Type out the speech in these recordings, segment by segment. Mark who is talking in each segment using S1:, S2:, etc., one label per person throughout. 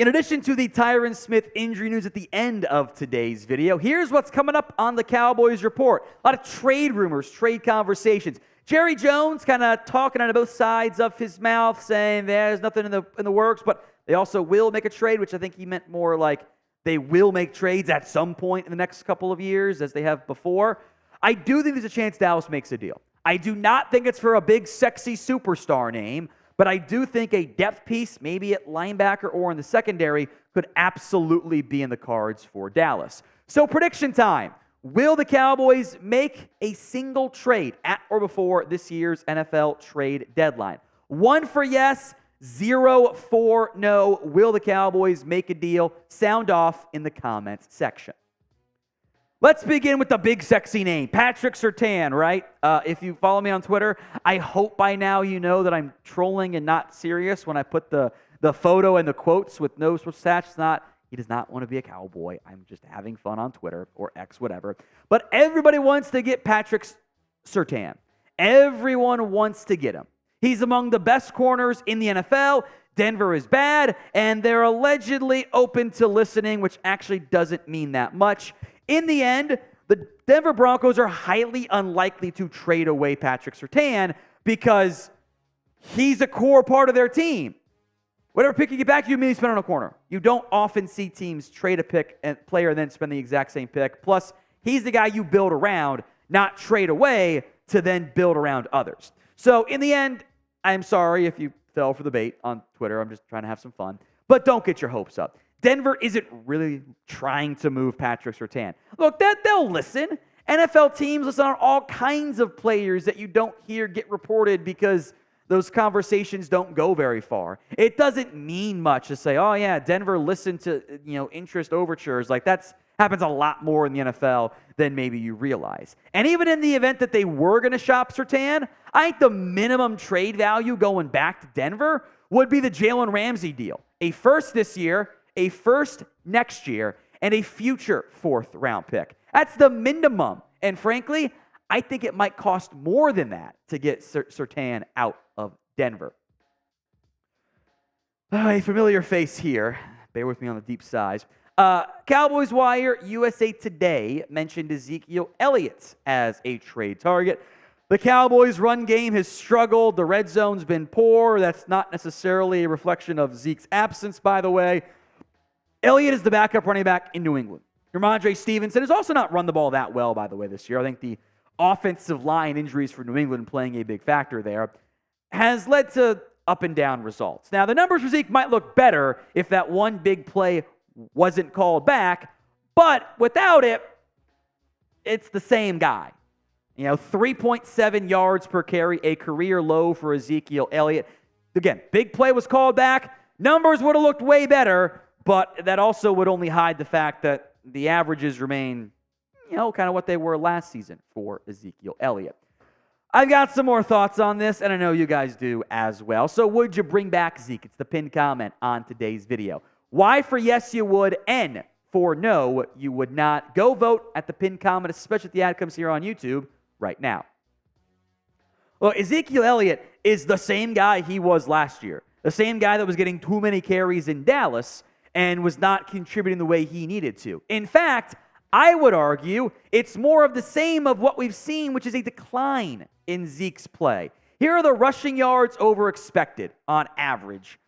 S1: In addition to the Tyron Smith injury news at the end of today's video, here's what's coming up on the Cowboys report. A lot of trade rumors, trade conversations. Jerry Jones kind of talking out of both sides of his mouth, saying there's nothing in the works, but they also will make a trade, which I think he meant more like they will make trades at some point in the next couple of years, as they have before. I do think there's a chance Dallas makes a deal. I do not think it's for a big, sexy superstar name, but I do think a depth piece, maybe at linebacker or in the secondary, could absolutely be in the cards for Dallas. So prediction time. Will the Cowboys make a single trade at or before this year's NFL trade deadline? 1 for yes, 0 for no. Will the Cowboys make a deal? Sound off in the comments section. Let's begin with the big sexy name, Patrick Surtain, right? If you follow me on Twitter, I hope by now you know that I'm trolling and not serious when I put the photo and the quotes with no mustache. He does not want to be a Cowboy. I'm just having fun on Twitter or X, whatever. But everybody wants to get Patrick Surtain. Everyone wants to get him. He's among the best corners in the NFL. Denver is bad, and they're allegedly open to listening, which actually doesn't mean that much. In the end, the Denver Broncos are highly unlikely to trade away Patrick Surtain because he's a core part of their team. Whatever pick you get back, you immediately spend on a corner. You don't often see teams trade a pick and player and then spend the exact same pick. Plus, he's the guy you build around, not trade away to then build around others. So in the end, I'm sorry if you fell for the bait on Twitter. I'm just trying to have some fun. But don't get your hopes up. Denver isn't really trying to move Patrick Surtain. Look, they'll listen. NFL teams listen on all kinds of players that you don't hear get reported because those conversations don't go very far. It doesn't mean much to say, oh yeah, Denver listened to interest overtures. Like that happens a lot more in the NFL than maybe you realize. And even in the event that they were going to shop Surtain, I think the minimum trade value going back to Denver would be the Jalen Ramsey deal. A first this year, a first next year, and a future 4th-round pick. That's the minimum. And frankly, I think it might cost more than that to get Surtain out of Denver. A familiar face here. Bear with me on the deep sighs. Cowboys Wire, USA Today mentioned Ezekiel Elliott as a trade target. The Cowboys' run game has struggled. The red zone's been poor. That's not necessarily a reflection of Zeke's absence, by the way. Elliott is the backup running back in New England. Ramondre Stevenson has also not run the ball that well, by the way, this year. I think the offensive line injuries for New England playing a big factor there has led to up and down results. Now, the numbers for Zeke might look better if that one big play wasn't called back, but without it, it's the same guy. 3.7 yards per carry, a career low for Ezekiel Elliott. Again, big play was called back. Numbers would have looked way better, but that also would only hide the fact that the averages remain, kind of what they were last season for Ezekiel Elliott. I've got some more thoughts on this, and I know you guys do as well. So would you bring back Zeke? It's the pinned comment on today's video. Why for yes you would, N for no you would not. Go vote at the pinned comment, especially if the ad comes here on YouTube right now. Well, Ezekiel Elliott is the same guy he was last year. The same guy that was getting too many carries in Dallas and was not contributing the way he needed to. In fact, I would argue it's more of the same of what we've seen, which is a decline in Zeke's play. Here are the rushing yards over expected on average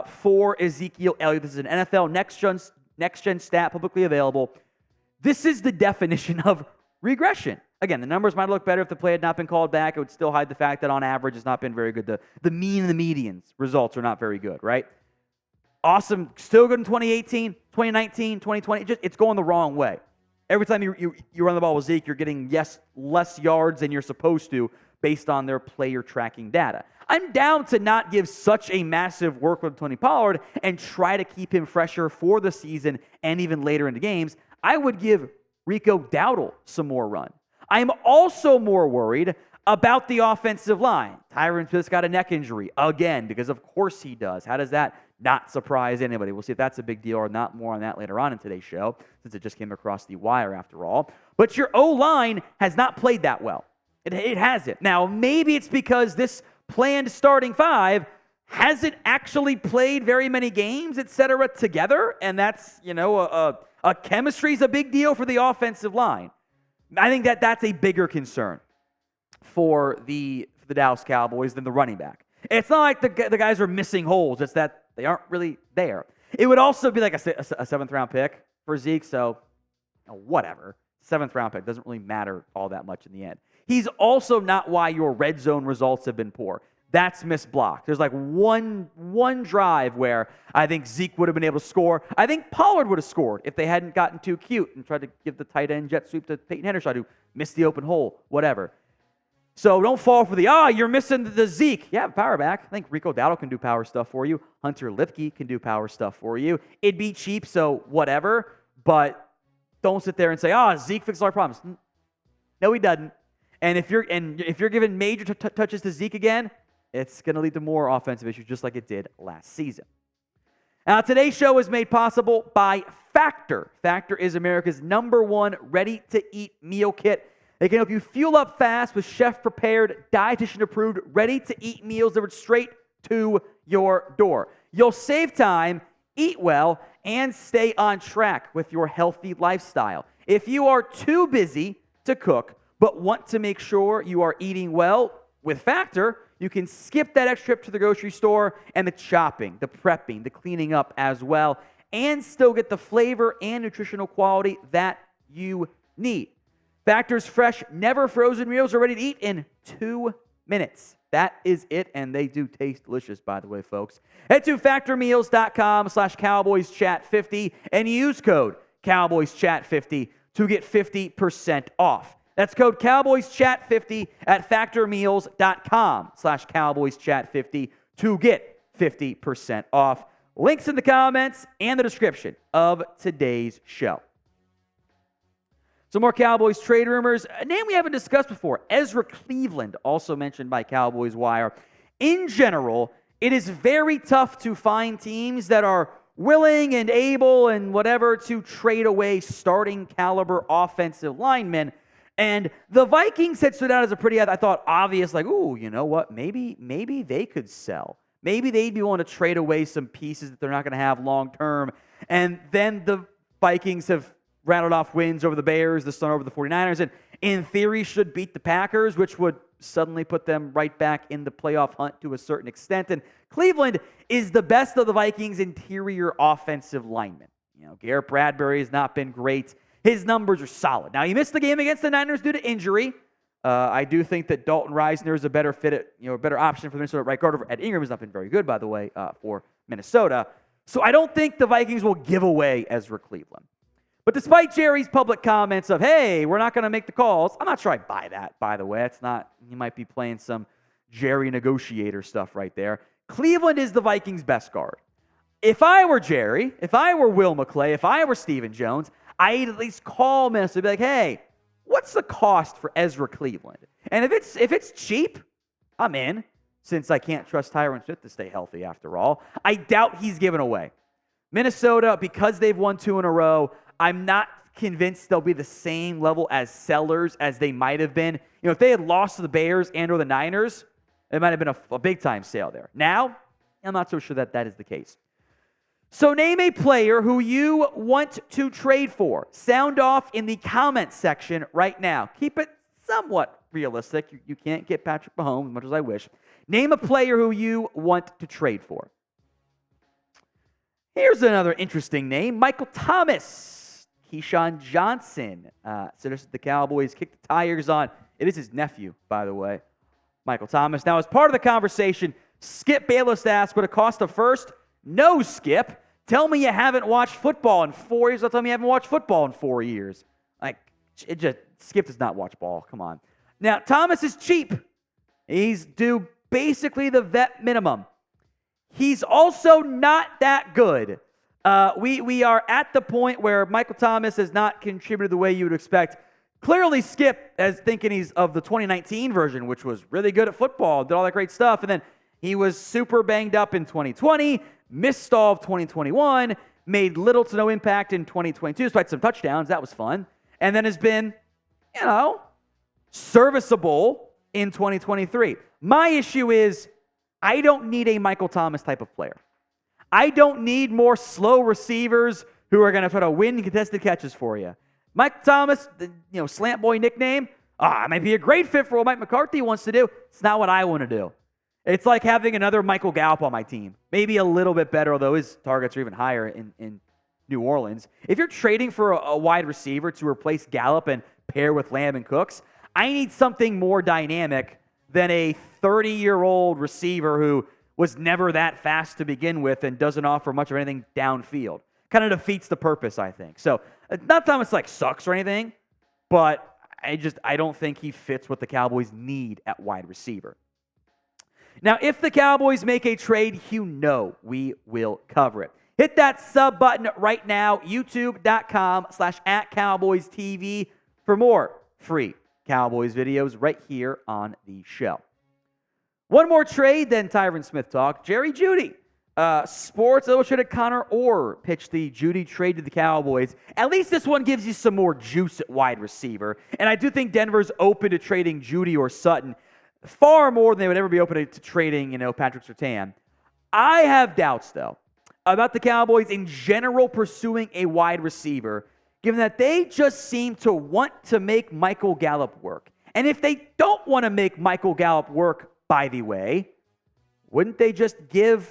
S1: for Ezekiel Elliott. This is an NFL next-gen stat publicly available. This is the definition of regression. Again, the numbers might look better if the play had not been called back. It would still hide the fact that on average it's not been very good. The mean and the medians results are not very good, right? Awesome, still good in 2018, 2019, 2020. It's going the wrong way. Every time you run the ball with Zeke, you're getting, less yards than you're supposed to based on their player tracking data. I'm down to not give such a massive workload to Tony Pollard and try to keep him fresher for the season and even later into games. I would give Rico Dowdle some more run. I'm also more worried about the offensive line. Tyron Smith's got a neck injury again, because of course he does. How does that not surprise anybody? We'll see if that's a big deal or not. More on that later on in today's show, since it just came across the wire after all. But your O-line has not played that well. It hasn't. Now, maybe it's because this planned starting five hasn't actually played very many games, etc., together, and that's, a chemistry is a big deal for the offensive line. I think that's a bigger concern for the Dallas Cowboys than the running back. It's not like the guys are missing holes. It's that they aren't really there. It would also be like a seventh-round pick for Zeke, so whatever. Seventh-round pick doesn't really matter all that much in the end. He's also not why your red zone results have been poor. That's missed block. There's like one drive where I think Zeke would have been able to score. I think Pollard would have scored if they hadn't gotten too cute and tried to give the tight end jet sweep to Peyton Hendershot, who missed the open hole, whatever. So don't fall for you're missing the Zeke. Yeah, power back. I think Rico Dowdle can do power stuff for you. Hunter Lipke can do power stuff for you. It'd be cheap, so whatever. But don't sit there and say, Zeke fixes our problems. No, he doesn't. And if you're giving major touches to Zeke again, it's going to lead to more offensive issues just like it did last season. Now, today's show is made possible by Factor. Factor is America's #1 ready-to-eat meal kit. They can help you fuel up fast with chef-prepared, dietitian-approved, ready-to-eat meals delivered straight to your door. You'll save time, eat well, and stay on track with your healthy lifestyle. If you are too busy to cook but want to make sure you are eating well, with Factor, you can skip that extra trip to the grocery store and the chopping, the prepping, the cleaning up as well, and still get the flavor and nutritional quality that you need. Factor's fresh, never frozen meals are ready to eat in 2 minutes. That is it, and they do taste delicious, by the way, folks. Head to factormeals.com/CowboysChat50 and use code CowboysChat50 to get 50% off. That's code CowboysChat50 at factormeals.com/CowboysChat50 to get 50% off. Links in the comments and the description of today's show. Some more Cowboys trade rumors. A name we haven't discussed before, Ezra Cleveland, also mentioned by Cowboys Wire. In general, it is very tough to find teams that are willing and able and whatever to trade away starting caliber offensive linemen. And the Vikings had stood out as a pretty, I thought, obvious, like, ooh, you know what? Maybe they could sell. Maybe they'd be willing to trade away some pieces that they're not going to have long term. And then the Vikings have rattled off wins over the Bears, the Sun over the 49ers, and in theory should beat the Packers, which would suddenly put them right back in the playoff hunt to a certain extent. And Cleveland is the best of the Vikings' interior offensive linemen. Garrett Bradbury has not been great. His numbers are solid. Now, he missed the game against the Niners due to injury. I do think that Dalton Reisner is a better fit, a better option for the Minnesota right guard. Ed Ingram has not been very good, by the way, for Minnesota. So I don't think the Vikings will give away Ezra Cleveland. But despite Jerry's public comments of, hey, we're not going to make the calls, I'm not sure I buy that, by the way. It's not, you might be playing some Jerry negotiator stuff right there. Cleveland is the Vikings' best guard. If I were Jerry, if I were Will McClay, if I were Stephen Jones, I'd at least call Minnesota and be like, hey, what's the cost for Ezra Cleveland? And if it's cheap, I'm in, since I can't trust Tyron Smith to stay healthy after all. I doubt he's given away. Minnesota, because they've won 2 in a row, I'm not convinced they'll be the same level as sellers as they might have been. If they had lost to the Bears and or the Niners, it might have been a big-time sale there. Now, I'm not so sure that is the case. So name a player who you want to trade for. Sound off in the comments section right now. Keep it somewhat realistic. You can't get Patrick Mahomes as much as I wish. Name a player who you want to trade for. Here's another interesting name, Michael Thomas. Keyshawn Johnson. So this is the Cowboys kick the tires on. It is his nephew, by the way, Michael Thomas. Now, as part of the conversation, Skip Bayless asked, would it cost a first? No, Skip. Tell me you haven't watched football in 4 years. I'll tell me you haven't watched football in 4 years. Skip does not watch ball. Come on. Now, Thomas is cheap. He's due basically the vet minimum. He's also not that good. We are at the point where Michael Thomas has not contributed the way you would expect. Clearly, Skip is thinking he's of the 2019 version, which was really good at football, did all that great stuff, and then he was super banged up in 2020, missed all of 2021, made little to no impact in 2022, despite some touchdowns. That was fun. And then has been, serviceable in 2023. My issue is I don't need a Michael Thomas type of player. I don't need more slow receivers who are going to try to win contested catches for you. Mike Thomas, the slant boy nickname, it might be a great fit for what Mike McCarthy wants to do. It's not what I want to do. It's like having another Michael Gallup on my team. Maybe a little bit better, although his targets are even higher in New Orleans. If you're trading for a wide receiver to replace Gallup and pair with Lamb and Cooks, I need something more dynamic than a 30-year-old receiver who was never that fast to begin with and doesn't offer much of anything downfield. Kind of defeats the purpose, I think. So, not Thomas sucks or anything, but I don't think he fits what the Cowboys need at wide receiver. Now, if the Cowboys make a trade, we will cover it. Hit that sub button right now, youtube.com/@CowboysTV for more free Cowboys videos right here on the show. One more trade, then Tyron Smith talk. Jerry Jeudy. Sports Illustrated Connor Orr pitched the Jeudy trade to the Cowboys. At least this one gives you some more juice at wide receiver. And I do think Denver's open to trading Jeudy or Sutton far more than they would ever be open to trading, Patrick Surtain. I have doubts, though, about the Cowboys in general pursuing a wide receiver, given that they just seem to want to make Michael Gallup work. And if they don't want to make Michael Gallup work, by the way, wouldn't they just give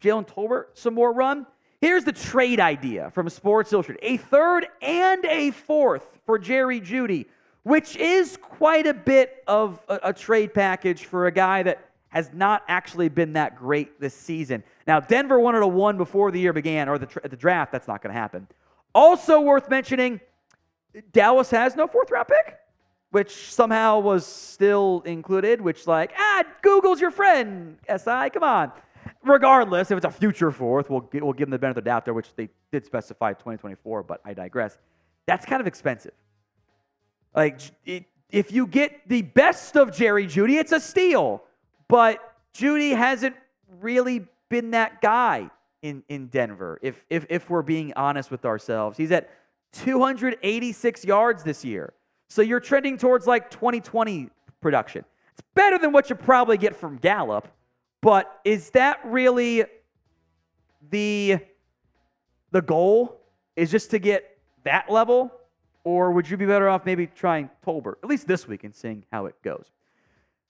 S1: Jalen Tolbert some more run? Here's the trade idea from Sports Illustrated. A third and a fourth for Jerry Jeudy, which is quite a bit of a trade package for a guy that has not actually been that great this season. Now, Denver wanted a 1 before the year began, or at the draft. That's not going to happen. Also worth mentioning, Dallas has no fourth-round pick, which somehow was still included, which Google's your friend, SI, come on. Regardless, if it's a future fourth, we'll give them the benefit of the doubt there, which they did specify 2024, but I digress. That's kind of expensive. If you get the best of Jerry Jeudy, it's a steal. But Jeudy hasn't really been that guy in Denver, if we're being honest with ourselves. He's at 286 yards this year. So you're trending towards 2020 production. It's better than what you probably get from Gallup. But is that really the goal? Is just to get that level? Or would you be better off maybe trying Tolbert, at least this week, and seeing how it goes?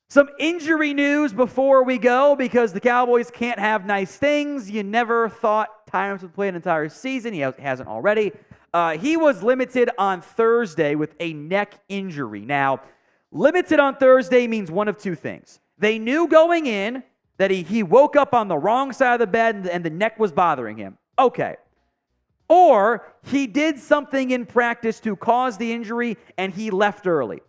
S1: Some injury news before we go, because the Cowboys can't have nice things. You never thought Tyron would play an entire season. He hasn't already. He was limited on Thursday with a neck injury. Now, limited on Thursday means one of two things. They knew going in that he woke up on the wrong side of the bed and the neck was bothering him. Okay. Or he did something in practice to cause the injury and he left early.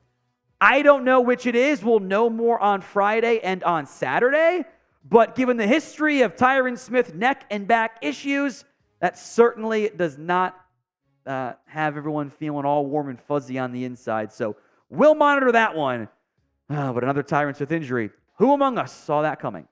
S1: I don't know which it is. We'll know more on Friday and on Saturday. But given the history of Tyron Smith neck and back issues, that certainly does not have everyone feeling all warm and fuzzy on the inside. So we'll monitor that one. But another Tyron Smith injury. Who among us saw that coming?